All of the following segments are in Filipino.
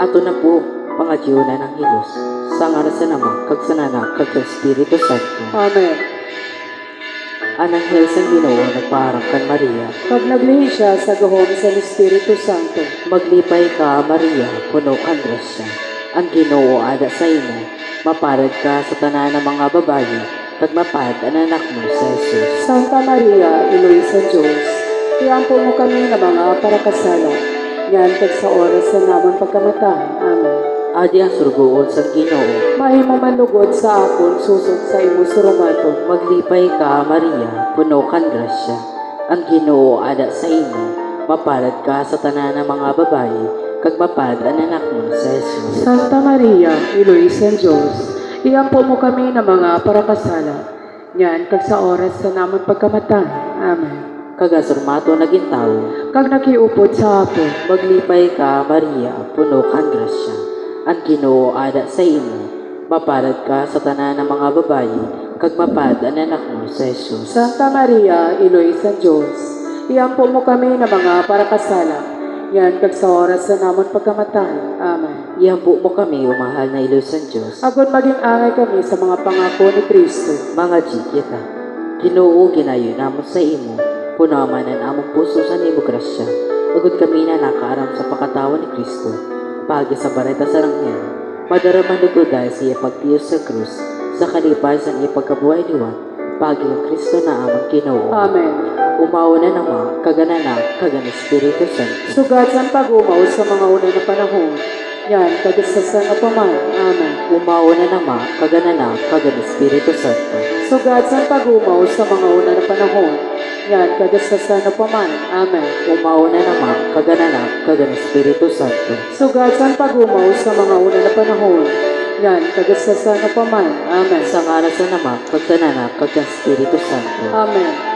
Ato na po, pangadyo na ng Hilos, sa ngalan sa Ama, kag sa Anak, kag sa Espiritu Santo. Amen. Ananghel sa Ginoo, nagpaharap kan Maria, Pag naglihi siya sa gahom sa Espiritu Santo, maglipay ka, Maria, puno kang grasya. Ang Ginoo ada sa imo, maparad ka sa tanan ng mga babayi, kag mapad ang anak mo sa Jesus. Santa Maria, Inoy sa Diyos, iampo mo kami na mga parakasala, yan kag sa oras na naman pagkamatay. Amen. Adi ang surgoon sa Ginoo, Mahimo manlugod sa akon, susod sa imo surumaton. maglipay ka, Maria, puno kang grasya. Ang Ginoo ada sa imo, maparad ka sa tanan ng mga babayi, kag mapad ang anak mo sa Jesus. Santa Maria, Inoy sa Diyos, iampo mo kami na mga parakasala, yan kag sa oras na naman pagkamatay. Amen. Kagasurmato naging tao, Kag nakiupod sa hapon, maglipay ka, Maria, puno kang grasya. Ang Ginoo ada sa imo, maparad ka sa tanan ng mga babayi, kag mapad ang anak mo sa Jesus. Santa Maria, Inoy sa Diyos, iampo mo kami na mga parakasala, yan kag sa oras na naman pagkamatay. Amen. Ihampo mo kami, umahal na Ilos ng Diyos, Agon maging angay kami sa mga pangako ni Kristo. mga jikita. Ginoo, ginayo namon sa imo, punaman ang among puso sa nimo grasya. Agad kami na nakaaram sa pakatawan ni Kristo, pagi sa bareta sa langyan. Madaraman dugo dahil sa iya pagtiyos sa krus, sa kalipay sa iya pagkabuhay liwat, pagi ang Kristo na amang Ginoo. Amen. Umawa na nama, kagananak, kagan Espiritu Santo. Sugad sa pagumaw sa mga unay na panahon, yan kagasasan na paman. Amen. Umawa na nama, kagananak, kagan Espiritu Santo. Sugad sa pagumaw sa mga unay na panahon, yan kagasasan na paman. Amen. Umawa na nama, kagananak, kagan Espiritu Santo. Sugad sa pagumaw sa mga unay na panahon, yan kagasasan na paman. Amen. Sa ngalan sa nama, kagananak, kagan Espiritu Santo. Amen.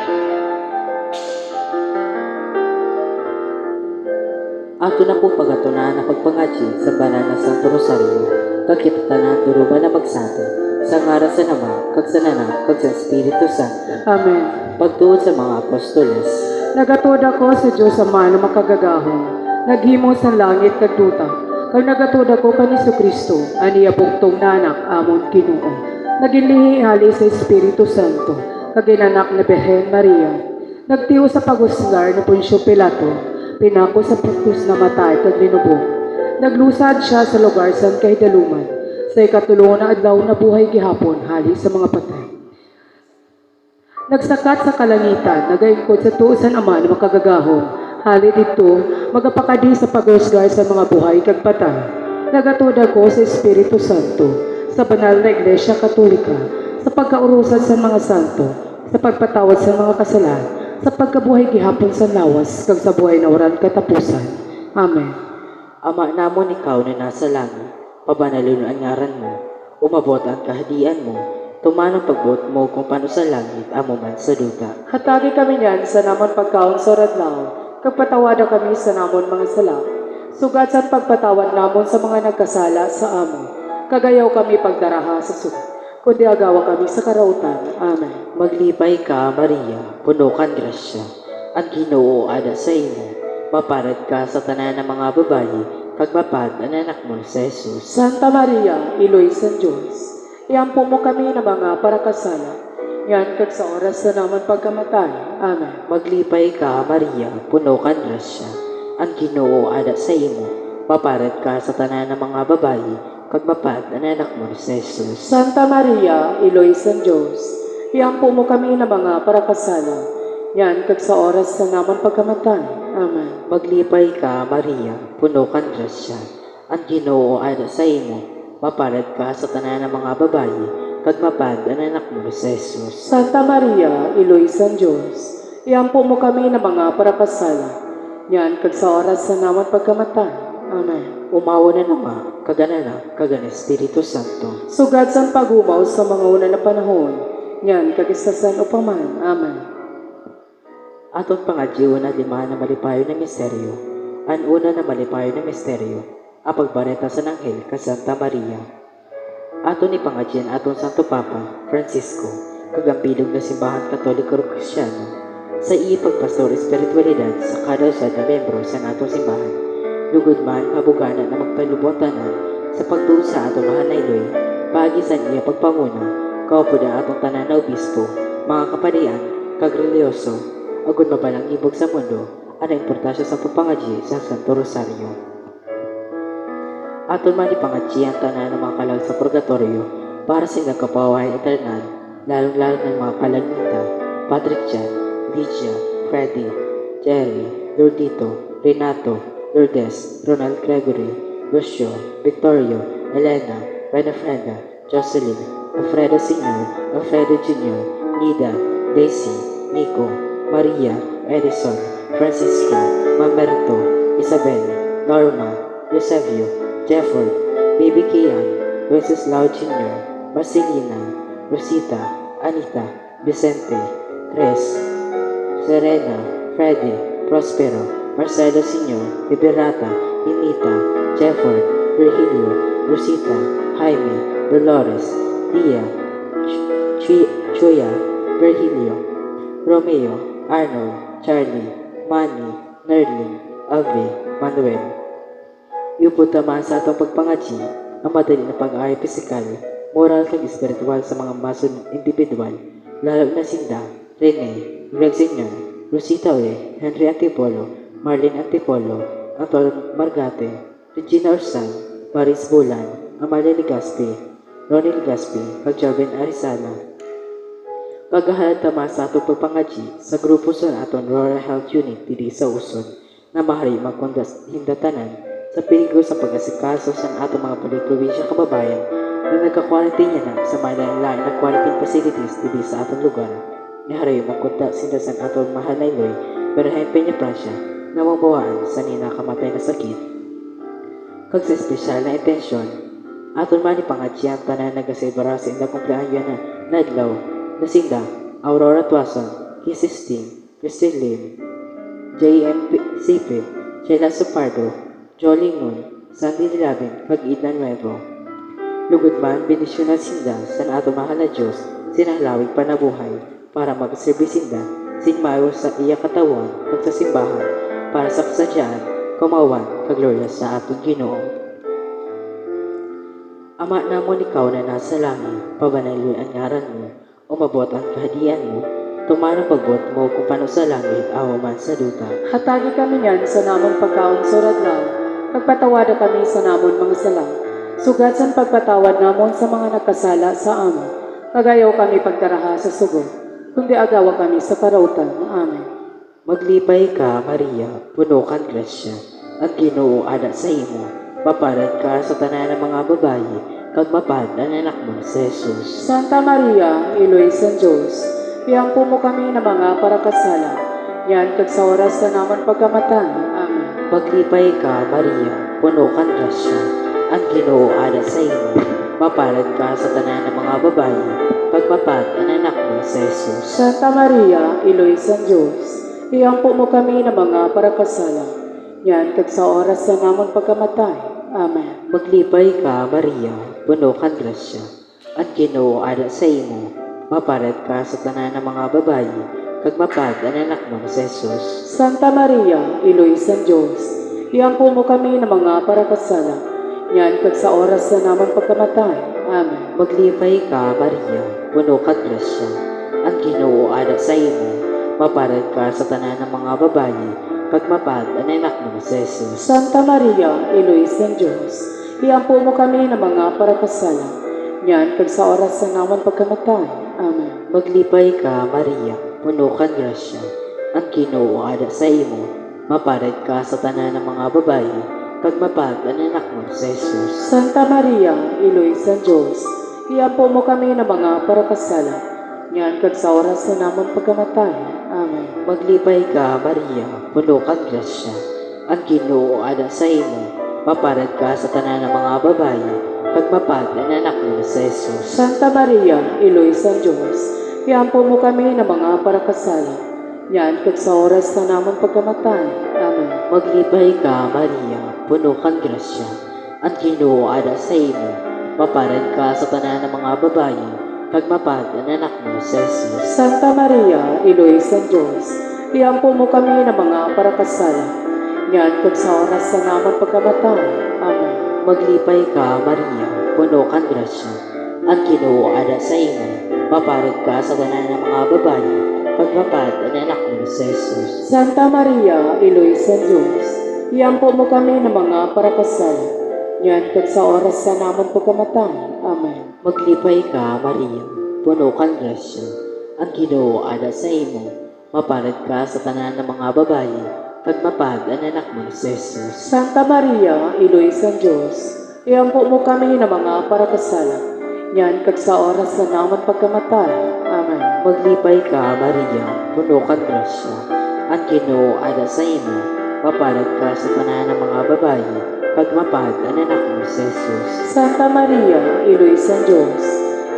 Ato na po pagatunan na pagpangaji sa banal na Santo Rosario, kakitatanan duruba na magsate, sa ngalan sa nama, kag sa Anak, kag sa Espiritu Santo. Amen. Pagtuon sa mga apostoles, Nagatod ako sa Diyos Ama na makagagahon, naghimo sa langit kag duta, kag nagatod ako kani Kristo, aniya buktong nanak amon Ginoo. Naginlihi hali sa Espiritu Santo, kag inanak na Behen Maria. Nagtiyo sa pagusgar na Poncio Pilato, pinako sa pagkus na matay kag linubog. Naglusad siya sa lugar sa kahidaluman, sa ikatulong na adlaw na buhay gihapon hali sa mga patay. Nagsakat sa kalangitan, nagaingkod sa tuusan Ama na makagagahon. Hali dito, magapakadi sa pagusgar sa mga buhay kag patay. Nagatod ako sa Espiritu Santo, sa banal na Iglesia Katolika, sa pagkaurusan sa mga santo, sa pagpatawad sa mga kasalan, sa pagkabuhay gihapon sa lawas, kag sa buhay na waran katapusan. Amen. Ama namon ikaw na nasa langit, pabanalon ang ngaran mo, umabot ang kahadian mo, tumanang pagbot mo kung paano sa langit, amo man sa duta. Hatagi kami niyan sa namon pagkaon sa radlaw, kag patawada kami sa namon mga sala. Sugat sa pagpatawad namon sa mga nagkasala sa amo. Kagayaw kami pagdaraha sa sugat, kundi agawa kami sa karautan. Amen. Maglipay ka, Maria, puno kang grasya. Ang Ginoo ada sa imo, maparad ka sa tanan ng mga babayi, kag mapad ang anak mo sa Jesus. Santa Maria, Iloy sa Diyos, iampo mo kami na mga parakasala, yan kag sa oras na naman pagkamatay. Amen. Maglipay ka, Maria, puno kang grasya. Ang Ginoo ada sa imo, maparad ka sa tanan ng mga babayi, kag mapad ang anak mo sa Jesus. Santa Maria, Iloy sa Diyos, iampo mo kami na mga parakasala, yan kag sa oras na naman pagkamatay. Amen. Maglipay ka, Maria, puno kang grasya. Ang Ginoo ada sa imo, maparad ka sa tanan ng mga babayi, kag mapad ang anak mo sa Jesus. Santa Maria, Iloy sa Diyos, iampo mo kami na mga parakasala, yan kag sa oras na naman pagkamatay. Amen. Umawa na nama, kagananak, kagan Espiritu Santo. Sugad sa pagumaw sa mga una na panahon, yan kagisasan upaman. Amen. Aton pangadyo na lima na malipayo na misteryo. Ang una na malipayo na misteryo, ang pagbareta sa nanghel ka Santa Maria. Aton ni pangadyan aton Santo Papa, Francisco, kagambilog na simbahan Katoliko Kristyano, sa ipagpastor espiritualidad sa kada usad na membro sa natong simbahan. lugod man abugana na magpalubotanan sa pagtuo sa ato mahal na iloy, paagisan niya pagpanguna, kaupo na atong tanan na obispo, mga kapadian, kag reliyoso, agud mabalang ibog sa mundo, ang importansya sa pagpangadyi sa Santo Rosario. Aton man ipangadyi ang tanan ng mga kalag sa purgatorio para sa ilang kapawahay eternal, lalong-lalo ng mga kalag nita, Patrick Jan, Lydia, Freddy, Jerry, Lourdito, Renato, Lourdes, Ronald Gregory, Lucio, Victorio, Elena, Benefreda, Jocelyn, Alfredo Sr., Alfredo Jr., Nida, Daisy, Nico, Maria, Edison, Francisco, Mamerto, Isabel, Norma, Eusebio, Jefford, Baby Kian, Wenceslao Jr., Marcelina, Rosita, Anita, Vicente, Tres, Serena, Freddy, Prospero, Marcelo Sr., Liberata, Inita, Jefford, Virgilio, Rosita, Jaime, Dolores, Dia, Chuya, Virgilio, Romeo, Arnold, Charlie, Manny, Nerlin, Alvin, Manuel. Iupod naman sa atong pagpangadyi ang madali na pag-aari pisikal, moral kag espiritual sa mga mason individual, lalo na sinda, Rene, Greg Sr., Rosita Uy, Henry Antipolo, Marlene Antipolo, Anton Margate, Regina Orsan, Maris Bulan, Amalia Ligaspi, Ronnie Ligaspi, kag Jarvin Arizala. Paghahalad tama sa atong pagpangadyi sa grupo sa aton Rural Health Unit dili sa Uson na mahari magkundas hindatanan sa peligro sa pag-asikaso sa atong mga probinsya kababayan na nagka-quarantine na sa mga lain-lain na quarantine facilities dili sa atong lugar. Niharayo magkunta sila sa atong mahal na iloy Berhen Peña Francia na mabawaan sa ninakamatay na sakit. Kag sa espesyal na intensyon, aton man ipangadyi ang tanan nagaselebrar sa indang kumpleanyo na nadlaw na sinda Aurora Tuason, Kisses Ting, Christine Lim, J.M. Sipit, Sheila Sopardo, Jolie Moon, Sandy Dilabin, kag Edna Nuevo. Lugod man, benisyon na sinda sa atong mahal na Diyos, sinahalawig panabuhay para magserbi sinda, sinmayo sa iya katawan kag sa simbahan para sa kasadyaan, kumawan, kag gloria sa atong Ginoo. Ama namon ikaw na nasa langit, pabanayloy ang ngaran mo, umabot ang kahadian mo, tumanang pagbot mo kung paano sa langit, awa man sa duta. Hatagi kami niyan sa namon pagkaon surad lang, pagpatawada kami sa namon mga sala. Sugat sa pagpatawad namon sa mga nagkasala sa amin. Pagayaw kami pagtaraha sa sugo, kundi agawa kami sa karautan. Amen. Maglipay ka, Maria, puno kang grasya, ang Ginoo ada sa imo, maparad ka sa tanan ng mga babayi, kag mapad ang anak mo sa Jesus. Santa Maria, Iloy San Diyos, iyampo mo kami na mga parakasala, yan kag sa oras na naman pagkamatay. Amen. Maglipay ka, Maria, puno kang grasya, ang Ginoo ada sa imo, maparad ka sa tanan ng mga babayi, kag mapad ang anak mo sa Jesus. Santa Maria, Iloy San Diyos, iyampo mo kami na mga parakasala, yan kag sa oras na naman pagkamatay. Amen. Maglipay ka, Maria, puno kang grasya, at Ginoo ada sa imo, maparad ka sa tanan ng mga babayi, kag mapad ang anak mo sa Jesus. Santa Maria, Iloy San Diyos, iyampo mo kami ng mga parakasala, yan kag sa oras na naman pagkamatay. Amen. Maglipay ka, Maria, puno kang grasya, at Ginoo ada sa imo, maparad ka sa tanan ng mga babayi, kag mapad ang anak mo sa Jesus. Santa Maria, Iloy San Diyos, iyampo mo kami ng mga parakasala, yan kag sa oras na naman pagkamatay. Amen. Maglipay ka, Maria, puno kang grasya, at Ginoo ada sa imo, maparad ka sa tanan ng mga babayi, kag mapad ang anak mo sa Jesus. Santa Maria, Iloy San Diyos, iyampo mo kami ng mga parakasala, yan kag sa oras na naman pagkamatay. Amen. Maglipay ka, Maria, puno kang grasya, ang Ginoo ada sa imo, maparad ka sa tanan ng mga babayi, kag mapad ang anak mo sa Jesus. Santa Maria, Iloy San Diyos, iyampo mo kami ng mga parakasala, yan kag sa oras na naman pagkamatay. Amen. Maglipay ka, Maria, puno kang grasya, ang Ginoo ada sa imo, maparad ka sa tanan ng mga babayi, kag mapad ang anak mo sa Jesus. Santa Maria, Iloy San Diyos, iyampo mo kami ng mga parakasala, Yan kag sa oras sa naman pagkamatay. Amen. Maglipay ka, Maria, puno kang grasya. Ang Ginoo ada sa imo, maparod ka sa tanan ng mga babayi, pagpapad ang anak mo sa Jesus. Santa Maria, Iloy sa Diyos, iyampo mo kami ng mga parakasal. Yan kag sa oras sa naman pagkamatay. Amen. Maglipay ka, Maria, puno kang grasya. Ang Ginoo ada sa imo, maparod ka sa tanan ng mga babayi, pagpapad ang anak mo sa Jesus. Santa Maria, Iloy sa Diyos, iyampo mo kami ng mga parakasal. Yan kag sa oras sa naman pagkamatay. Amen. Maglipay ka, Maria, puno kang grasya. Ang Ginoo ada sa imo, maparod ka sa tanan ng mga babayi, pagmapad ang anak mo sa Jesus. Santa Maria, Iloy sa Diyos,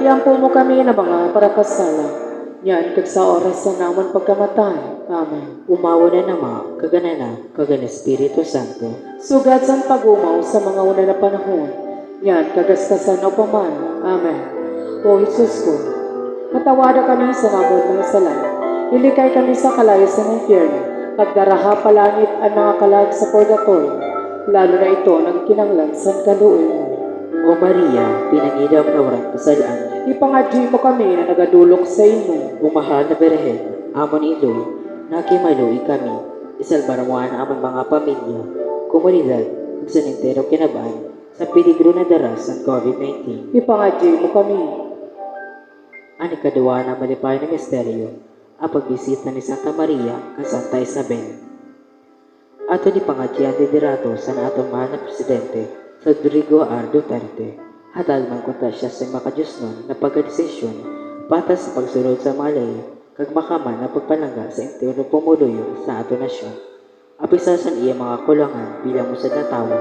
iyampo mo kami ng mga parakasala. Yan kag sa oras sa naman pagkamatay. Amen. Umawa na nama, kaganana, kagan Espiritu Santo. Sugad sa pagumaw sa mga una na panahon. Yan kagastasan o paman. Amen. O Jesus ko, matawada kami sa namon mga sala. Ilikay kami sa kalayasan ng impyerno. Pagdaraha palangit ang mga kalag sa purgatorio. Lalo na ito ng kinanglan sa kaluoy mo. O Maria, pinangidam na warang kasalaan. Ipangadji mo kami na nagadulok sa imo. O mahal na Berhen, amon iloy, nakimaluy kami. Isalbarawan ang amon mga pamilya, komunidad, ug sanintero kinabaan, sa peligro na daras ng COVID-19. Ipangadji mo kami. Ang ikaduwa na malipay na misteryo, ang pagbisita ni Santa Maria kang Santa Isabel. Ato ni pangadyan didirato sa natong mahal na presidente, Rodrigo R. Duterte. Hatag man kunta siya sa makadiyos nun na pagkadesisyon patas sa pagsulod sa mga lay, kag makaman na pagpalangga sa interno pumuluyo sa ato nasyon. Apisasan iya mga kulangan bilang musad na tao,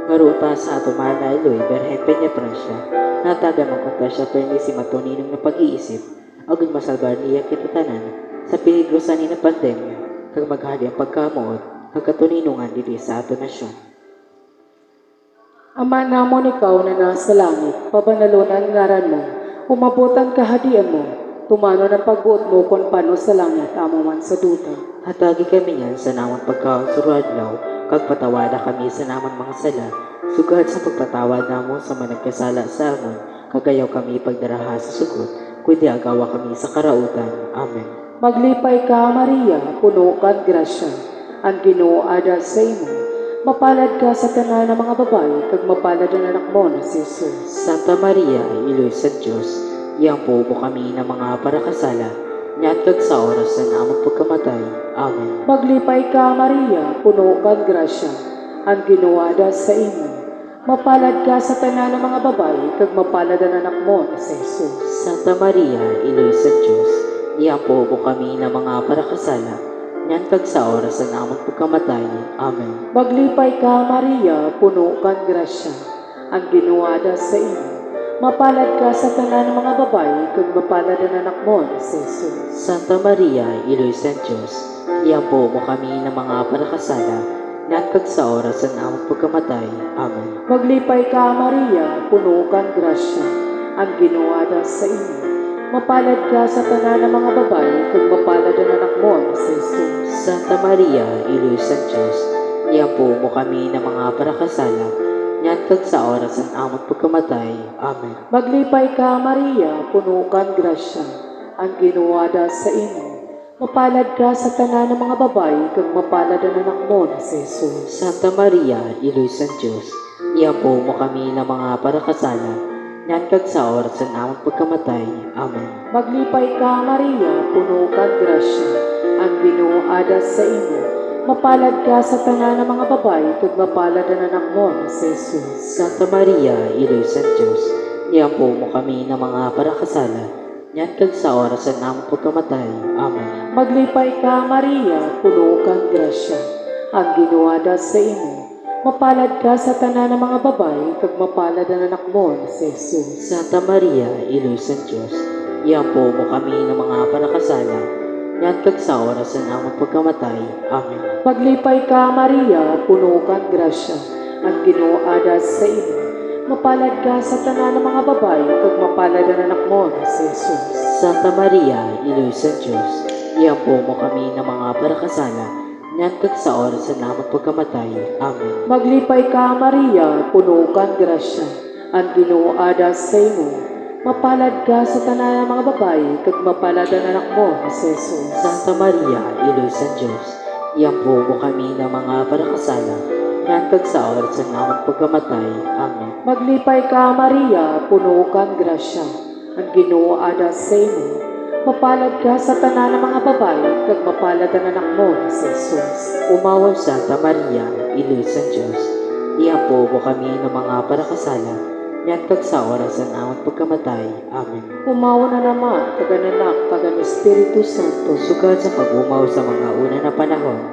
ngaruta sa ato mahal na Eloy Berhen Peña Francia, nataga man kunta siya permisi matuninong na pag-iisip, agad masalbar niya kitatanan sa peligro sa ni na pandemya, kag maghali ang pagkamuot, kag katuninungan dili sa ato nasyon. Ama namon ikaw na nasa langit, pabanalunan ngaran mo, umabutan kahadian mo, tumano ng pagbuot mo kung paano sa langit, amo man sa duta. Hatagi kami niyan sa naman pagkaon sa ruadlaw, kag patawada kami sa naman mga sala, sugad sa pagpatawad namo sa managkasala sa amon, kagayaw kami pagdaraha sa sugot, kundi agawa kami sa karautan. Amen. Maglipay ka, Maria, puno kang grasya, ang Ginoo ada sa imo. Mapalad ka sa tanan ng mga babae, kag mapalad ang anak mo na si Jesus. Santa Maria, Iloy sa Diyos, iyampo mo kami ng mga parakasala, niat kag sa oras na among pagkamatay. Amen. Maglipay ka, Maria, puno kang grasya, ang Ginoo ada sa imo. Mapalad ka sa tanan ng mga babae, kag mapalad ang anak mo na si Jesus. Santa Maria, Iloy sa Diyos, iyampo mo kami ng mga parakasala, niyan kag sa oras na among pagkamatay. Amen. Maglipay ka, Maria, puno kang grasya, ang Ginoo ada sa imo. Mapalad ka sa tanan ng mga babae, kag mapalad ang anak mo na si Jesus. Santa Maria, Iloy sa Diyos, iyampo mo kami ng mga parakasala, niyan kag sa oras na among pagkamatay. Amen. Maglipay ka, Maria, puno kang grasya, ang Ginoo ada sa imo. Mapalad ka sa tanan ng mga babae, kag mapalad ang anak mo na si Jesus. Santa Maria, Iloy sa Diyos, iyampo mo kami ng mga parakasala, niyan kag sa oras ng among pagkamatay. Amen. Maglipay ka, Maria, puno kang grasya, ang Ginoo ada sa imo. Mapalad ka sa tanan ng mga babae, kag mapalad ang anak mo na si Jesus. Santa Maria, Iloy sa Diyos, iyampo mo kami ng mga parakasala, niyan kag sa oras ng among pagkamatay. Amen. Maglipay ka, Maria, puno kang grasya, ang Ginoo ada sa imo. Mapalad ka sa tanan ng mga babae, kag mapalad ang anak mo na si Jesus. Santa Maria, Iloy sa Diyos, iyampo mo kami ng mga parakasala, niyan kag sa oras ng among pagkamatay. Amen. Maglipay ka, Maria, puno kang grasya, ang Ginoo ada sa imo. Mapalad ka sa tanan ng mga babae, kag mapalad ang anak mo na si Jesus. Santa Maria, Iloy sa Diyos, iyampo mo kami ng mga parakasala, niyan kag sa oras ng among pagkamatay. Amen. Maglipay ka, Maria, puno kang grasya, ang Ginoo ada sa imo. Mapalad ka sa tanan ng mga babae, kag mapalad ang anak mo na si Jesus. Santa Maria, Iloy sa Diyos, iyampo mo kami ng mga parakasala, Ngantag sa oras sa namang pagkamatay. Amen. Maglipay ka, Maria, puno kang grasya, ang Ginoo ada sa imo. Mapalad ka sa tanan ng mga babae, kag mapalad ang anak mo, si Jesus. Santa Maria, Ilo sa Diyos, iampo mo kami ng mga parakasala, ngantag sa oras sa namang pagkamatay. Amen. Maglipay ka, Maria, puno kang grasya, ang Ginoo ada sa imo. Mapalad ka sa tanan ng mga babae, kag mapalad ang anak mo, si Jesus. Umawa Santa Maria, Ilo sa Diyos, iampo mo kami ng mga parakasala, ngantag sa oras sa namang pagkamatay. Amen. Umawa na naman, kaganak, kagan Espiritu Santo. Sugat sa pag-umaw sa mga una na panahon,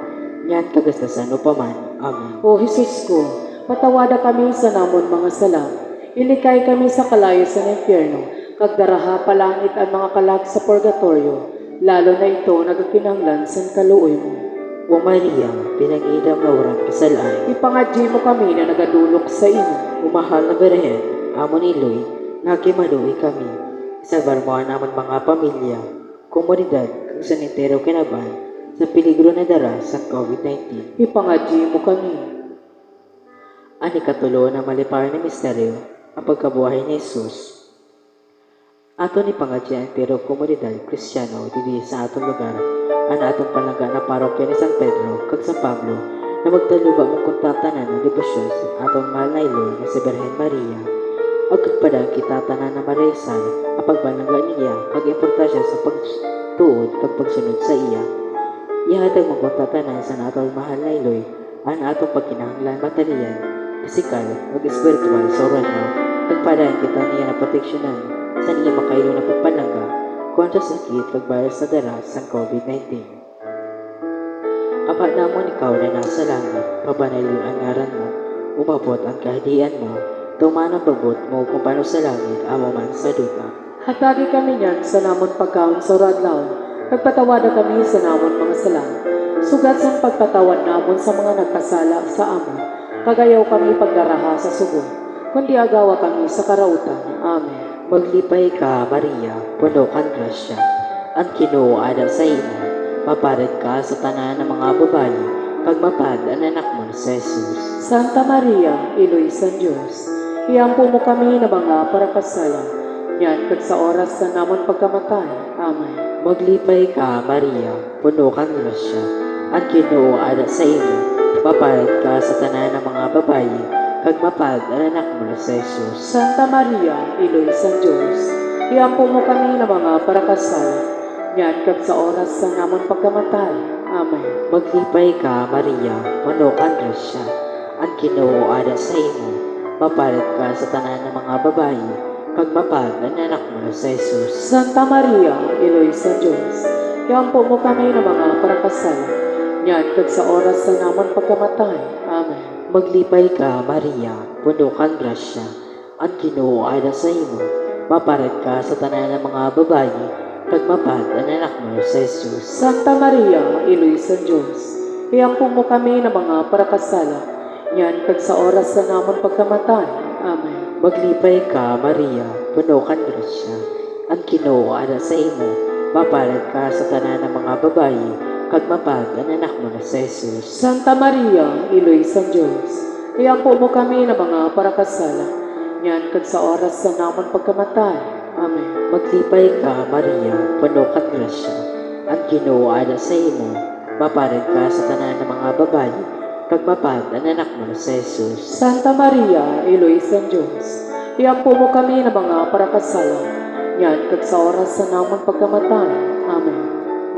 ngantag sa sano paman. Amen. O Jesus ko, matawada kami sa namon mga sala. Ilikay kami sa kalayo sa impyerno, kag daraha palangit ang mga kalag sa purgatorio, lalo na ito nagkinanglan sa kaluoy mo. O Maria, pinag-idam na urang kasalay, Ipangadji mo kami na nagadulok sa imo. umahal na Berhen, Amon Iloy, nagimaluwi kami. Isabar mo naman mga pamilya, komunidad, kung sanitero kinaban, sa peligro na dara sa COVID-19. Ipangadji mo kami. Ani katulo na malipar na misteryo, ang pagkabuhay ni Jesus. Ato ni pangadyan pero komunidad Kristiyano dili sa atong lugar, ang atong palangga na parokya ni San Pedro kag San Pablo, na magtaluba mong kuntatanan ng debosyon sa atong mahal na Iloy na si Berhen Maria. Agpadang kita tanan na maresan ang pagbalangga niya kag importansya sa pagtuod kag pagsunod sa iya. Ihatag mong kuntatanan sa atong mahal na Iloy ang atong pagkinahanglan material, pisikal ug espiritual sa oras na agpadang kita niya na proteksyonan sa niya makailo na pagpalangga kontra sa sakit kag virus sa dara sa COVID-19. Apa namon ikaw na nasa langit, pabanaylo ang ngaran mo, umabot ang kahadian mo, tumanang babot mo kung paano sa langit, amo man sa duta. Hatagi kami niyan sa namon pagkaon sa radlaw, pagpatawada kami sa namon mga sala. Sugat sa pagpatawad namon sa mga nagkasala sa amo, kagayaw kami pagdaraha sa sugo, kundi agawa kami sa karautan. Amen. Maglipay ka, Maria, puno kang grasya, ang Ginoo ada sa imo, maparid ka sa tanan ng mga babae, kag mapad ang anak mo sa Jesus. Santa Maria, Iloy sa Diyos, iampo mo kami na mga parakasala, yan kag sa oras sa namon pagkamatay. Amen. Maglipay ka, Maria, puno kang grasya, ang Ginoo ada sa imo, maparid ka sa tanan ng mga babae, kag mapad ang anak mo sa Jesus. Santa Maria, Iloy sa Diyos, iampo mo kami na mga parakasala, yan kag sa oras sa namon pagkamatay. Amen. Maglipay ka, Maria, puno kang grasya, ang Ginoo ada sa imo, maparid ka sa tanan ng mga babae, kag mapad ang anak mo sa Jesus. Santa Maria, Iloy sa Diyos, iampo mo kami na mga parakasala, yan kag sa oras sa namon pagkamatay. Amen. Maglipay ka, Maria, puno kang grasya, ang Ginoo ada sa imo, maparid ka sa tanan ng mga babae, kag mapad ang anak mo sa Jesus. Santa Maria, Iloy sa Diyos, iampo mo kami na mga parakasala, yan kag sa oras sa namon pagkamatay. Amen. Maglipay ka, Maria, puno kang grasya, ang Ginoo ada sa imo, maparid ka sa tanan ng mga babae, kag mapad ang anak mo sa Jesus. Santa Maria, Iloy sa Diyos, iampo mo kami na mga parakasala, yan kag sa oras sa namon pagkamatay. Amen. Maglipay ka, Maria, puno kang grasya, ang Ginoo ada sa imo, maparid ka sa tanan ng mga babae, kag mapad ang anak mo sa Jesus. Santa Maria, Iloy sa Diyos, iampo mo kami na mga parakasala, yan kag sa oras sa namon pagkamatay. Amen.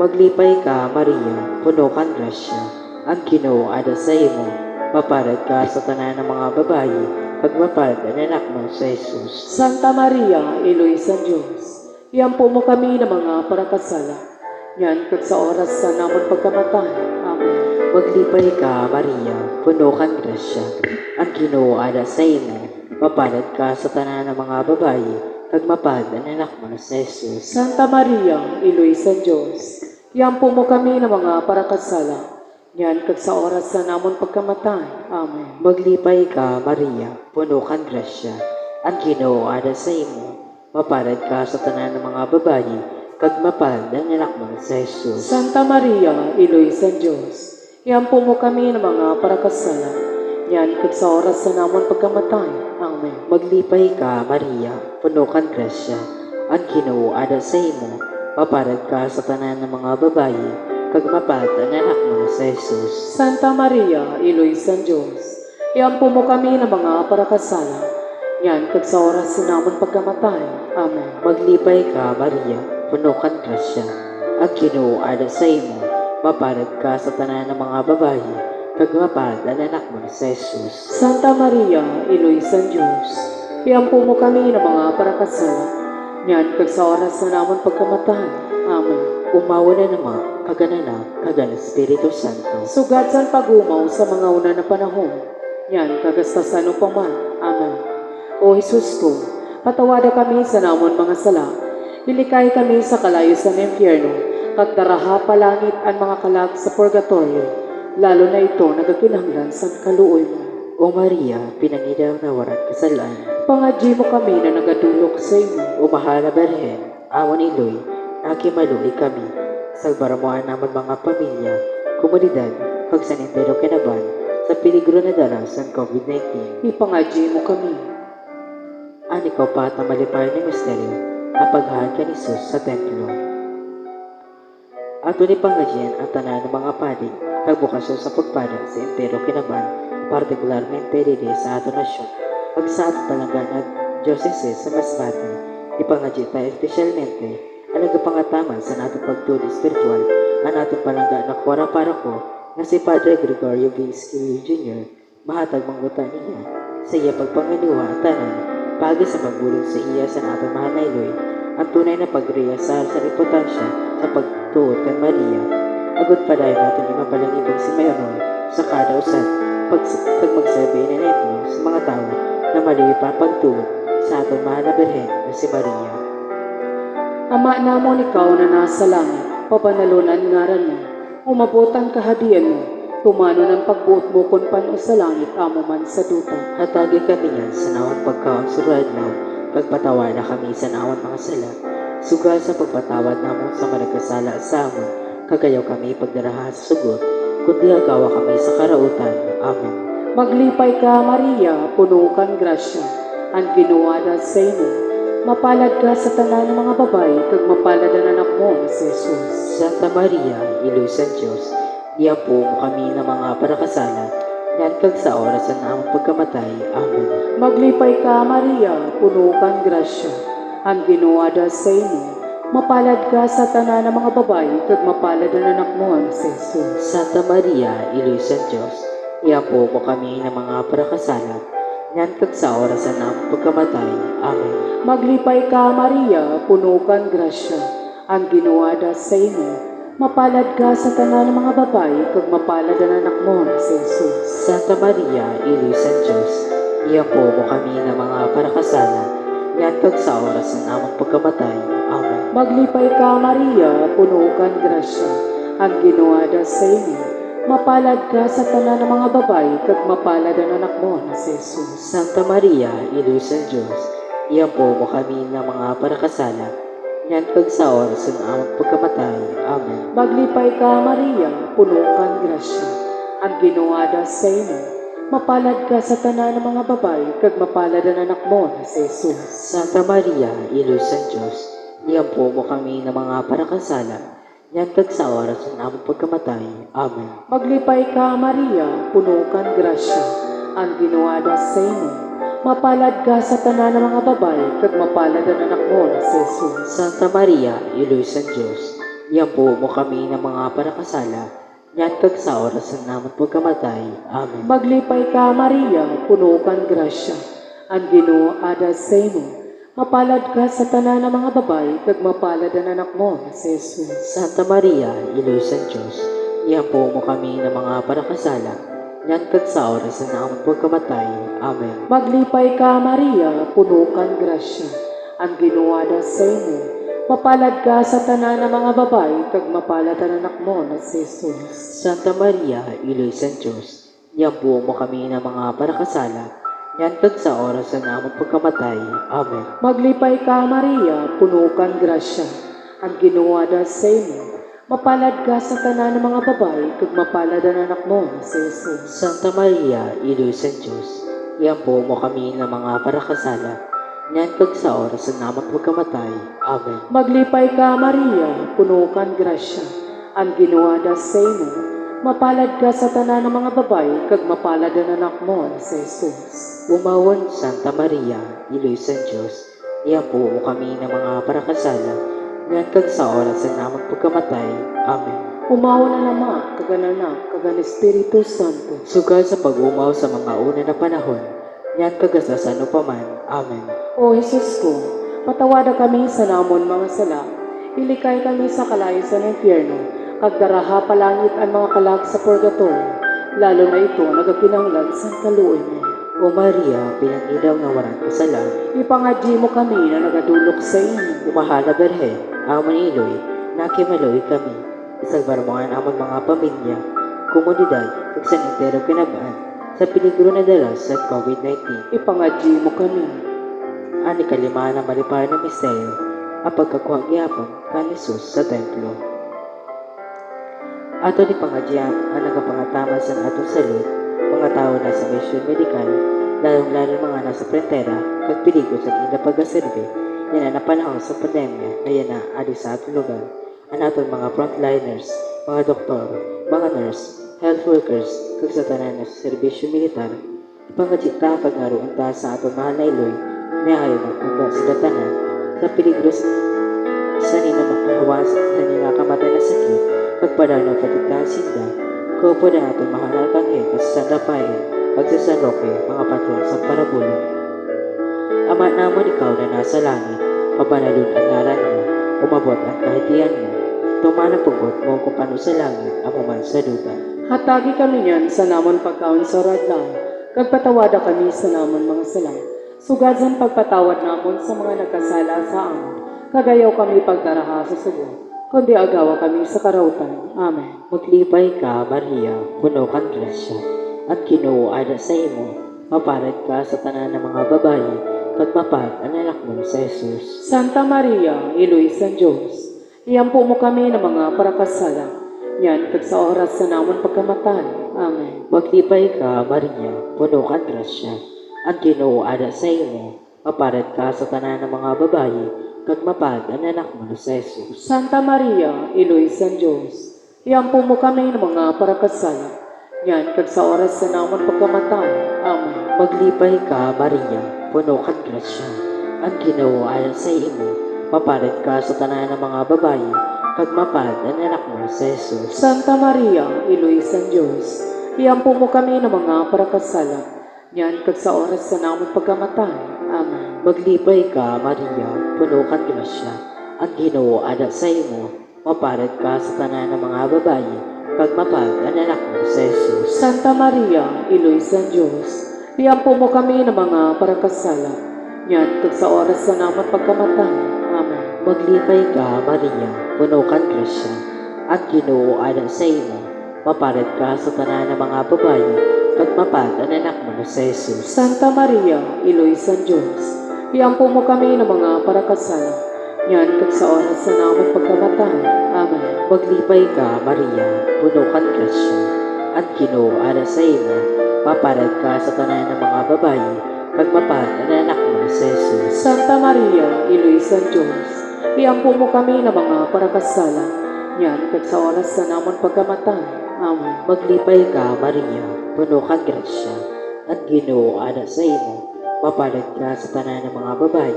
Maglipay ka, Maria, puno kang grasya, ang Ginoo ada sa imo, maparid ka sa tanan ng mga babae, kag mapad ang anak mo sa Jesus. Santa Maria, Iloy sa Diyos, iampo mo kami na mga parakasala, yan kag sa oras sa namon pagkamatay. Amen. Maglipay ka, Maria, puno kang grasya, ang Ginoo ada sa imo, maparid ka sa tanan ng mga babae, kag mapad ang anak mo sa Jesus. Santa Maria, Iloy sa Diyos, iampo mo kami na mga parakasala, yan kag sa oras sa namon pagkamatay. Amen. Maglipay ka, Maria, puno kang grasya, ang Ginoo ada sa imo, maparid ka sa tanan ng mga babae, kag mapad ang anak mo sa Jesus. Santa Maria, Iloy sa Diyos, Iampo mo kami ng mga parakasala, yan kag sa oras sa namon pagkamatay. Amen. Maglipay ka, Maria, puno kang grasya, ang Ginoo ada sa imo, maparad ka sa tanan ng mga babayi, kag mapalad ang anak mo sa Jesus. Santa Maria, Iloy San Diyos, iampo mo kami ng mga parakasala, yan kag sa oras sa namon pagkamatay. Amen. Maglipay ka, Maria, puno kang grasya, ang Ginoo ada sa imo, maparad ka sa tanan ng mga babayi, kag mapalad ang anak mo sa Jesus. Santa Maria, Iloy San Diyos, iampo mo kami ng mga parakasala, yan kag sa oras sa namon pagkamatay. Amen. Umawa na naman, kagana Espiritu Santo. Sugat sa pagumaw sa mga una na panahon, yan kagastasan o paman. Amen. O Jesus ko, patawada kami sa namon mga sala, ilikay kami sa kalayo sa impyerno, kag daraha palangit ang mga kalag sa purgatorio, lalo na ito nagakinahanglan sa kaluoy mo. O Maria, pinangidaw na warat kasalaan, Pangadji mo kami na nagadulok sa imo. o mahal na Berhen, awan iloy, nakimaluhi kami, salbaramuan naman mga pamilya, komunidad, kag sanitero kinaban, sa peligro na daras ng COVID-19. Ipangadji mo kami. Ani ikaw pa at malipay ni misteryo, na paghaan ka ni Jesus sa templo. Ato ni pangadyan ang tanan ng mga padi, kag bukasyon sa pagpada sa impero kinaban, partikularmente didi sa ato nasyon, kag sa ato palanggan at diocese sa Masbate, ipangadyan tayo espesyalmente, ang nagapangataman sa natong pagtuli espiritual, ang natong palanggan na kuwara para ko, nga si Padre Gregorio V. Esquilio Jr., mahatag manggutan niya, sa iya pagpanganiwa at tanan, pagi sa pagbulong sa iya sa natong mahal na iloy, ang tunay na pagriyasar sa importansya sa pagtuot kay Maria. Agad pa dahil natin yung mapalangibang si Mayor sa kada usan, pag magsabi na neto sa mga tao na mali pa pagtuot sa atong mahal na Berhen na si Maria. Ama namon ikaw na nasa langit, papanalunan ngaran mo, umabutan kahadian mo, tumano ng pagbuot mo kung pano sa langit, amo man sa duta. Hatagi kami nga sa nawang pagkaon sa Radlaw, pagpatawad na kami sa nawang mga sala, sugal sa pagpatawad namon sa managkasala sa amon, kagayaw kami pagdaraha sa sugot, kundi agawa kami sa karautan. Amen. Maglipay ka, Maria, puno kang grasya, ang ginuwada sa imo. Mapalad ka sa tanan ng mga babae, kag mapalad ang anak mo na si Jesus. Santa Maria, Iloy San Diyos, iampo mo kami ng mga parakasala, yan kag sa oras ng among pagkamatay. Amen. Maglipay ka, Maria, puno kang grasya, ang ginuwada sa imo. Mapalad ka sa tanan ng mga babae, kag mapalad ang anak mo na si Jesus. Santa Maria, Iloy San Diyos, iampo mo kami ng mga parakasala, yan kag sa oras ng among pagkamatay. Amen. Maglipay ka, Maria, puno kang grasya, ang ginuwada sa imo. Mapalad ka sa tanan ng mga babae, kag mapalad ang anak mo na si Jesus. Santa Maria, Iloy San Diyos, iampo mo kami ng mga parakasala, yan kag sa oras ng among pagkamatay. Amen. Maglipay ka, Maria, puno kang grasya, ang ginuwada sa imo. Mapalad ka sa tanan ng mga babae, kag mapalad ang anak mo na si Jesus. Santa Maria, Iloy San Diyos, iampo mo kami ng mga parakasala, yan kag sa oras ng among pagkamatay. Amen. Maglipay ka, Maria, puno kang grasya, ang ginuwada sa imo. Mapalad ka sa tanan ng mga babae, kag mapalad ang anak mo na si Jesus. Santa Maria, Iloy San Diyos, iampo mo kami ng mga parakasala, yan kag sa oras ng among pagkamatay. Amen. Maglipay ka, Maria, puno kang grasya, ang ginuwada sa imo. Mapalad ka sa tanan ng mga babae, kag mapalad ang anak mo na si Jesus. Santa Maria, Iloy San Diyos, iampo mo kami ng mga parakasala, yan kag sa oras ng among pagkamatay. Amen. Maglipay ka, Maria, puno kang grasya, ang ginuwada sa imo. Mapalad ka sa tanan ng mga babae, kag mapalad ang anak mo na si Jesus. Santa Maria, Iloy San Diyos, iampo mo kami ng mga parakasala, yan kag sa oras ng among pagkamatay. Amen. Maglipay ka, Maria, puno kang grasya, ang ginuwada sa imo. Mapalad ka sa tanan ng mga babae, kag mapalad ang anak mo na si Jesus. Santa Maria, Iloy San Diyos, iampo mo kami ng mga parakasala, yan kag sa oras ng among pagkamatay. Amen. Maglipay ka, Maria, puno kang grasya, ang ginuwada sa imo. Mapalad ka sa tanan ng mga babae, kag mapalad ang anak mo, si Jesus. Santa Maria, Ilo sa Diyos, iampo mo kami ng mga parakasala, niyan kag sa oras ng namang pagkamatay. Amen. Maglipay ka, Maria, puno kang grasya. Ang ginuwada sa imo, mapalad ka sa tanan ng mga babae, kag mapalad ang anak mo, si Jesus. Umawon, Santa Maria, Ilo sa Diyos, iampo mo kami ng mga parakasala, niyan kag sa oras ng namang pagkamatay. Amen. Umawa na Ama, kag ang Anak, kag ang Espiritu Santo. Sugal sa pag-umaw sa mga una na panahon, niyan kag sa ano paman. Amen. O Jesus ko, patawada kami sa namon mga sala, ilikay kami sa kalayo sa impyerno, kag daraha palangit ang mga kalag sa purgatorio, lalo na ito nagakinanglan sa kaluoy mo. O Maria, pinangidaw nga warang kasalan, Ipangadji mo kami na nagadulok sa inyo. umahala berhen, amon iloy, nakimaloy kami, isalbar mo ang amon mga pamilya, komunidad, kag sa entero kinabaan, sa peligro na dalas sa COVID-19. Ipangadji mo kami. Ani kalima na malipay na misteryo, ang pagkakuha gyapon kan Jesus sa templo. Ato ni pangadyan ang nagapangataman sa atong salud, mga tao na sa mission medikal, lalong-lalo mga nasa prentera, kag peligro sa ina pagkaserve, yan na panahon sa pandemya na yan na adi sa atong lugar. Ang atong mga frontliners, mga doktor, mga nurse, health workers, kag sa tanan na sa serbisyo militar, ipangadjita kag ngaroon ta sa atong mahal na iloy, niyayo magpunta sila tanan sa peligro sa nina makahawas sa nina kamatay na sakit, pagpadaw ng patigtaan sinda, kopo na atong mahal na arkanghel sa San Rafael, kag sa San Roque, mga patron sa parabulong. Ama namon ikaw na nasa langit, pabanalun ang ngaran mo, umabot ang kahitian mo, tumanapugot mo kung paano sa langit, amo man sa duta. Hatagi kami niyan sa namon pagkaon sa radlaw, kag patawada kami sa namon mga sala. Sugad sa pagpatawad namon sa mga nagkasala sa amon, kagayaw kami pagdaraha sa sugo, kundi agawa kami sa karautan. Amen. Maglipay ka, Maria, puno kang grasya, at Ginoo ada sa imo, maparad ka sa tanan ng mga babae, kag mapad ang anak mo sa Jesus. Santa Maria, Iloy sa Diyos, iampo mo kami ng mga parakasala, yan kag sa oras sa namon pagkamatay. Amen. Maglipay ka, Maria, puno kang grasya, at Ginoo ada sa imo, maparad ka sa tanan ng mga babae, kag mapad ang anak mo sa Jesus. Santa Maria, Iloy sa Diyos, iampo mo kami ng mga parakasala, yan kag sa oras sa namon pagkamatay. Amen. Maglipay ka, Maria, puno kang grasya, at Ginoo ada sa imo, maparad ka sa tanan ng mga babae, kag mapad ang anak mo sa Jesus. Santa Maria, Iloy sa Diyos, iampo mo kami ng mga parakasala, yan kag sa oras sa namon pagkamatay. Amen. Maglipay ka, Maria, puno kang grasya, at Ginoo ada sa imo, maparad ka sa tanan ng mga babae, kag mapad ang anak mo sa Jesus. Santa Maria, Iloy sa Diyos, iampo mo kami ng mga parakasala, yan kag sa oras sa namon pagkamatay. Amen. Maglipay ka, Maria, puno kang grasya, at Ginoo ada sa imo, maparad ka sa tanan ng mga babae, kag mapad ang anak mo sa Jesus. Santa Maria, Iloy sa Diyos, iampo mo kami ng mga parakasala, yan kag sa oras sa namon pagkamatay. Amen. Maglipay ka, Maria, puno kang grasya, at Ginoo ada sa imo, maparad ka sa tanan ng mga babae, kag mapad ang anak mo sa Jesus. Santa Maria, Iloy sa Diyos, iampo mo kami ng mga parakasala, yan kag sa oras sa namon pagkamatay. Amen. Maglipay ka, Maria, puno kang grasya, at Ginoo ada sa imo, maparad ka sa tanan ng mga babae,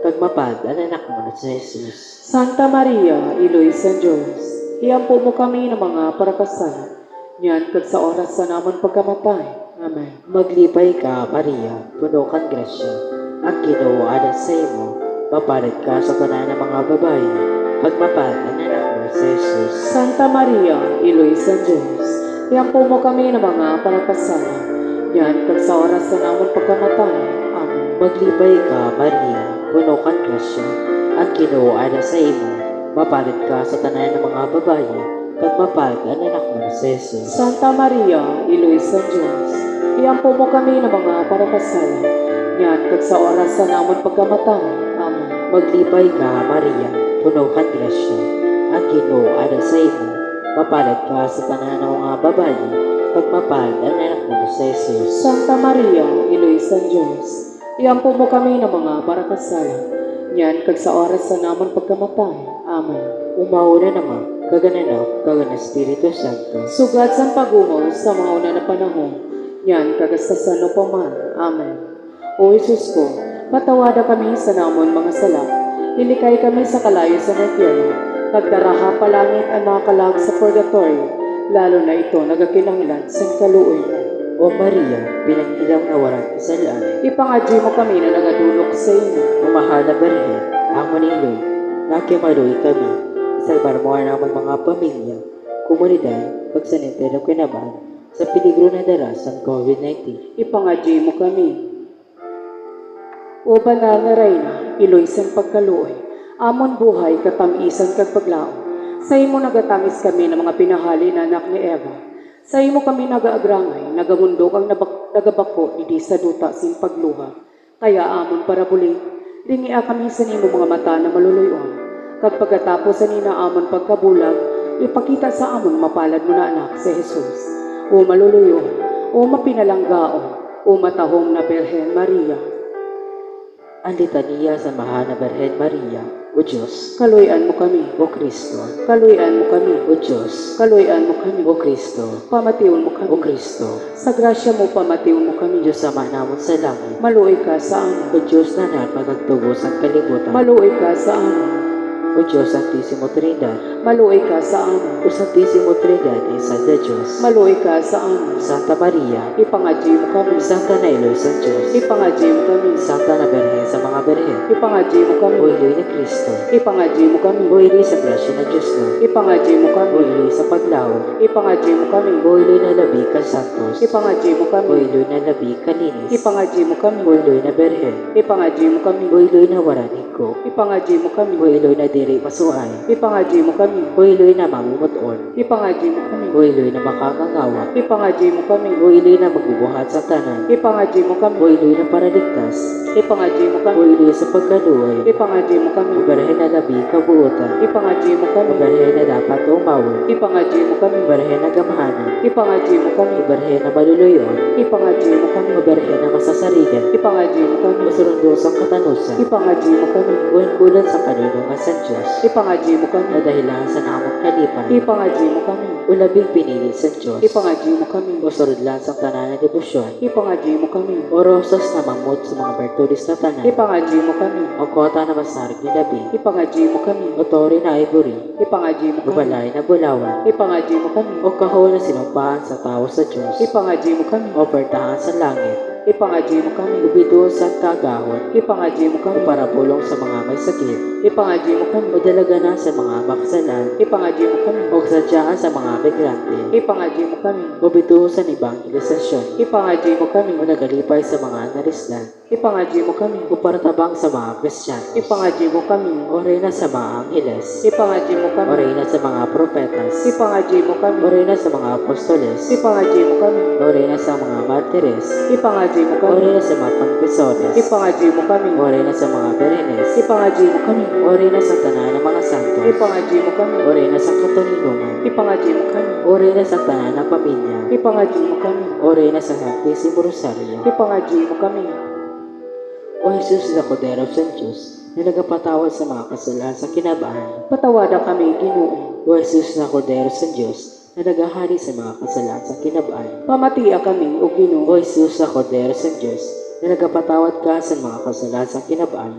kag mapad ang anak mo sa Jesus. Santa Maria, Iloy sa Diyos, iampo mo kami ng mga parakasala, yan kag sa oras sa namon pagkamatay. Amen. Maglipay ka, Maria, puno kang grasya, at Ginoo ada sa imo, maparad ka sa tanan ng mga babae, kag mapad ang anak mo sa Jesus. Santa Maria, Iloy sa Diyos, iampo mo kami ng mga parakasala, yan kag sa oras sa namon pagkamatay. Amen. Maglipay ka, Maria, puno kang grasya, at Ginoo ada sa imo, maparad ka sa tanan ng mga babae, kag mapad ang anak mo sa Jesus. Santa Maria, Iloy sa Diyos, iampo mo kami ng mga parakasala, yan kag sa oras sa namon pagkamatay. Amen. Maglipay ka, Maria, puno kang grasya, ang Ginoo ada sa imo. Mapalad ka sa tanan ng mga babayi, pagmapalad ang anak mo sa Jesus. Santa Maria, Iloy San Diyos, iampo mo kami ng mga parakasala. Yan, kag sa oras sa naman pagkamatay. Amen. Umauna naman, kagananaw, kagan Espiritu Santo. Sugad sa pagumaw sa mga una na panahon. Yan, kagastasan o paman. Amen. O Jesus ko, patawada kami sa namon mga sala. Ilikay kami sa kalayo sa infierno. Nagdaraha palangit ang mga kalag sa purgatorio. Lalo na ito nagakinanglan sa kaluoy mo. O Maria, pinag-ilaw na walang kasalaan. Ipangadyo mo kami na nagadulok sa inyo. O mahal na Berhen, ang Manilo, nakimaluy kami. Salbar mo ang amang mga pamilya, komunidad, pagsanintero kinabahan, sa peligro na daras ng COVID-19. Ipangadyo mo kami. O banal na Reyna, iloy sa pagkaluoy, amon buhay katamisan kag paglao. Sa imo nagatamis kami ng mga pinahali na anak ni Eva. Sa imo kami nagaagrangay, nagamundok ang nagabako, hindi sa duta sin pagluha. Kaya amon para buling, ringia kami sa nimo mga mata na maluluyon. Kag pagkatapos sa nina amon pagkabulag, ipakita sa amon mapalad mo na anak si Jesus. O maluluyon, o mapinalanggaon, o matahong na Birhen Maria. Ang litaniya sa mahal na Berhen Maria, O Diyos, Kaluyan mo kami, O Kristo, kaluyan mo kami, O Diyos, kaluyan mo kami, O Kristo, pamatiwan mo O kami. Kristo, Sa grasya mo pamatiwan mo kami. Diyos Ama namon sa langit, Maluoy ka sa amin. O Diyos na napagagtubos ang kalibutan, Maluoy ka sa amin. O Diyos Santisimo Trinidad, Maluoy ka sa amin. O Santisimo Trinidad, Isa de Diyos, Maluoy ka sa amin. Santa Maria, Ipangadyo mo kami. Santa na Iloy sa Diyos, Ipangadyo mo kami. Santa na Berhen sa mga Berhen, Ipangadyo mo kami. O Iloy ni Kristo, Ipangadyo mo kami. O Iloy sa grasya na Diyos na, Ipangadyo mo O kami. Iloy sa paglaw, Ipangadyo mo kami. O Iloy na labi ka santos, Ipangadyo mo O kami. Iloy na labi ka linis, Ipangadyo mo kami. O Iloy na Berhen, Ipangadyo mo kami. O Iloy na waraniko, Ipangadyo mo kami. O Iloy na diri masuay, Ipangadyo mo kami. O Iloy na mamumuton, Ipangadyo mo kami. O Iloy na makangangawa, Ipangadyo mo kami. O Iloy na magbubuhat sa tanan, Ipangadyo mo kami. O Iloy na paraligtas, Ipangadyo mo O kami. Iloy sa pagkaluoy, Ipangadyo mo kami. O Berhen na labi kabuutan, Ipangadyo mo O kami. Berhen na dapat umawon, Ipangadyo mo kami. O Berhen na gamahanan, Ipangadyo mo kami. O Berhen na maluluyon, Ipangadyo mo kami. O Berhen na masasarigan, Ipangadyo mo kami. O surundos ang katanusan, Ipangadyo mo kami. O kulan sa kanunungan sa Diyos, Ipangadyo mo kami. na dahilan sa namang kalipan, Ipangadyo mo kami. O labing pinili sa Diyos, Ipangadyo mo kami. O surudlan sa tanan na debosyon, Ipangadyo mo kami. O rosas na mamut sa mga bertudis na tanan, Ipangadyo mo kami. O kota na masarig ni labi, Ipangadyo mo kami. O tori na ivory, Ipangadyo mo O kami. balay na bulawan, Ipangadyo mo kami. O kahol na sinumpaan sa tao sa Diyos, Ipangadyo mo kami. O pertahan sa langit, Ipangadyo mo kami. O bituon sa kagahon, Ipangadyo mo O kami. parapulong sa mga may sakit, Ipangadyo mo kami. O dalaganan sa mga maksalan, Ipangadyo mo kami. O sadyaan sa mga migrante, Ipangadyo mo kami. O bituon sa evangelisasyon, Ipangadyo mo kami. O nagalipay sa mga narislan, Ipangadyo mo kami. O paratabang sa mga Kristiyano, Ipangadyo mo kami. O reyna sa mga angheles, Ipangadyo mo O kami. reyna sa mga propetas, Ipangadyo mo kami. O reyna sa mga apostoles, Ipangadyo mo kami. O reyna sa mga martires, Ipangadyo mo O kami. reyna sa mga confesores, Ipangadyo mo kami. O reyna sa mga berenes, Ipangadyo mo kami. O reyna sa tanan ng mga santos, Ipangadyo mo kami. O reyna sa katolinungan, Ipangadyo mo kami. O reyna sa tanan ng pamilya, Ipangadyo mo kami. O reyna sa Santisimo Rosario, Ipangadyo mo kami. O Jesus na Kodero sa Diyos, na nagapatawad sa mga kasalanan sa kinabaan, Patawada kami, Ginoo. O Jesus na Kodero sa Diyos, na nagahari sa mga kasalanan sa kinabaan, Pamatia kami, O Ginoo. O Jesus na Kodero sa Diyos, na nagapatawad ka sa mga kasalanan sa kinabaan,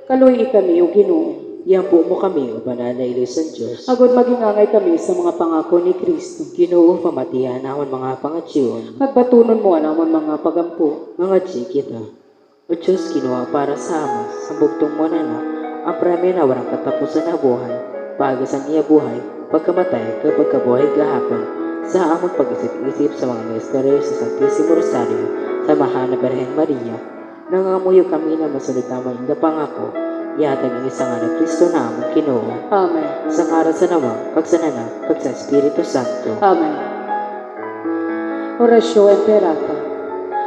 Kaluy kami, O Ginoo. Iyampo mo kami, O banal na Iloy sa Diyos. Agod magingangay kami sa mga pangako ni Kristo. Ginoo, pamatihan namon mga pangatsyon, Magbatunon mo namon mga pagampo. mga kita. O Diyos, kinuha para sa amas, sa bugtong mo na ang premyo na walang katapusan na buhay, pagas ang iya buhay, pagkamatay, kapag kabuhay gahapon, sa among pag-isip-isip sa mga misteryo sa Santisimo Rosario, sa mahal na Birhen Maria, nangamuyo kami na masunod naman na pangako, yatag ang isang na Kristo na among Ginoo. Amen. Sa ngaran sa Ama, kag sa Anak, kag sa Espiritu Santo. Amen. Orasyon Imperata.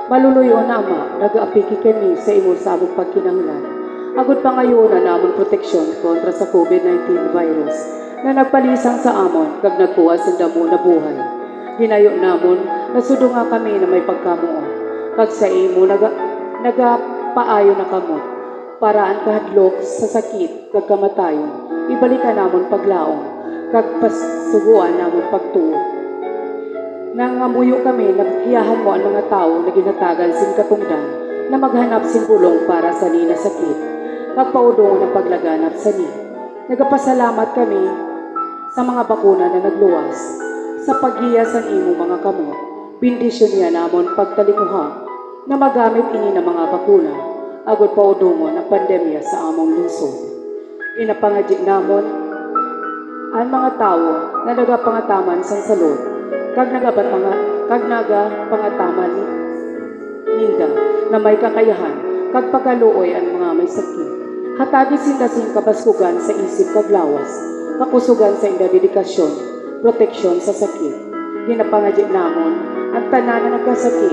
Maluluyo na Ama, nag-aapiki kami sa imo sa among pagkinahanglan. Agud pa ngayon na namon proteksyon kontra sa COVID-19 virus. na nagpalisang sa amon kag nagkuha sa damo na buhay. Ginayo namon nasudo nga kami na may pagkamuo kag sa imo nagapaayo na kamot para ang kahadlok sa sakit kag kamatayon ibalikan namon paglaom kag pasuguan namon pagtuo. Nangamuyo kami naghiyahan mo ang mga tao na ginatagan sin katungdan na maghanap sin bulong para sa nina sakit kag paudong ng paglaganap sa ni. Nagapasalamat kami sa mga bakuna na nagluwas sa paghiyasan imo mga kamot. Bindisyon niya namon pagtalikuha na magamit ini ng mga bakuna agod paudungon ang pandemya sa among lungsod. Inapangadya namon ang mga tao na nagapangataman sa salud kag nagapangataman ninda na may kakayahan kag pagaluoy ang mga may sakit. Hatagi sinda sin kabaskugan sa isip kag lawas, kakusugan sa inda dedikasyon, proteksyon sa sakit. Ginapangadya namon ang tanan na nagkasakit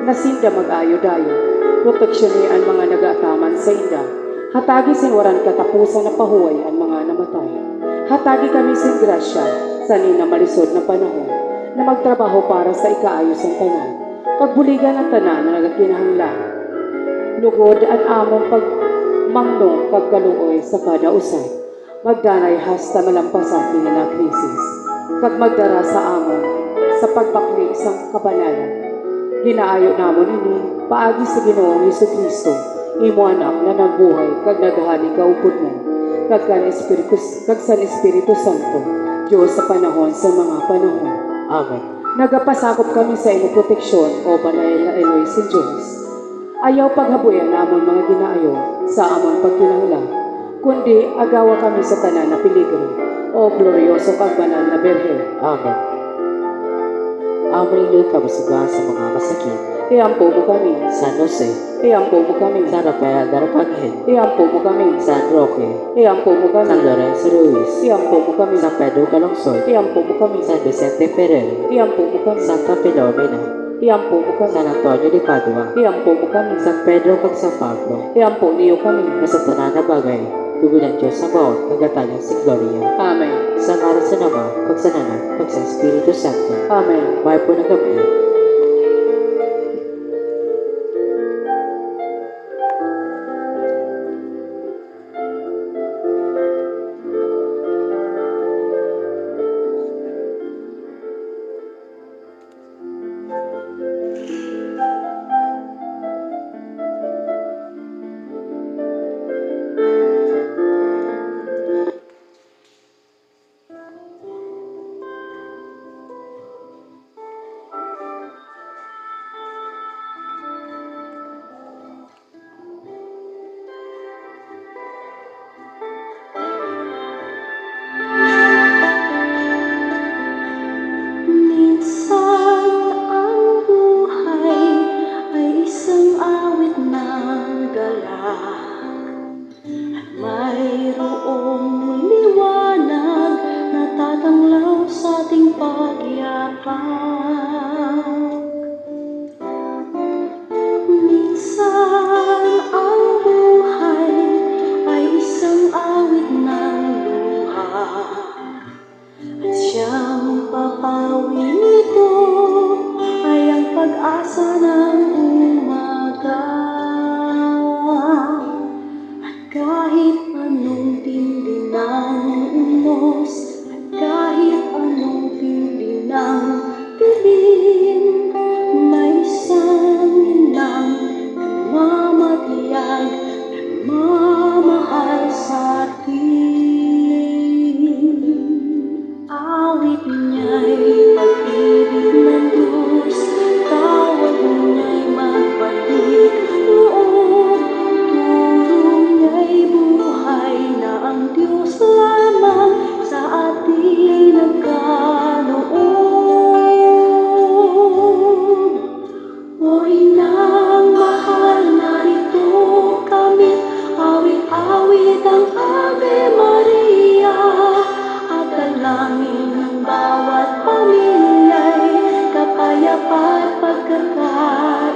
na sinda mag-ayo-dayo, proteksyon niya ang mga nagataman sa inda. Hatagi sin waran katapusan na pahuway ang mga namatay. Hatagi kami sin grasya sa nina malisod na panahon na magtrabaho para sa ikaayos ng tanan. Pagbuligan ang tanan na nagakinahanglan. Lugod ang among pagmangno kag kaluoy sa kada usay. Magdanay hasta malampasan kini na krisis. Kag magdara sa amon sa pagbakli sang kabanalan. Ginaayo namon ini paagi sa Ginoong Jesucristo, imo anak na nagbuhay kag naghani kaupod mo. Kag sa Espiritu Santo, Diyos sa panahon sa mga panahon. Amen. Nagapasakop kami sa iyong proteksyon o banay na Eloy si Diyos. Ayaw paghabuyan namon mga ginaayo sa amon pagkinahanglan, kundi agawa kami sa tanan na peligro o glorioso kag banal na Birhen. Amen. Aming Lord kabasugan sa mga masakit. Iampo mo kami. San Jose, Iampo mo kami. San Rafael de Arcangel, Iampo mo kami. San Roque, Iampo mo San kami. Lorenzo Ruiz, Iampo mo kami. San Pedro Calungsod, Iampo mo kami. San Vicente Ferrer, Iampo mo kami. Santa Filomena, Iampo mo kami. San Antonio de Padua, Iampo mo kami. San Pedro kag San Pablo, Iampo niyo kami. na sa tanan na bagay, tubig ng Diyos sa baon, kagatagan si Gloria. Amen. Sa ngalan sa Nama, kag sa Anak, kag sa Espiritu Santo. Amen. May po na gabi. Minsan ang buhay ay isang awit ng galak at mayroong liwanag na tatanglaw sa ating pagyapak. Minsan ang buhay ay isang awit ng luha at siyang papawi nito ay ang pag-asa ng umaga. At kahit anong tindi ng unos, at kahit anong tindi ng dilim, may isang inang nagmamatiyag, nagmamahal sa atin. Awit niya'y pag-ibig ng Diyos, tawag niya'y magbalik loob, turo niya'y buhay na ang Diyos lamang sa atin nagkaloob. O inang mahal, narito kami, awit-awit ang Ave Maria, at dalangin ng bawat pamilya'y kapayapa at pagkakaisa.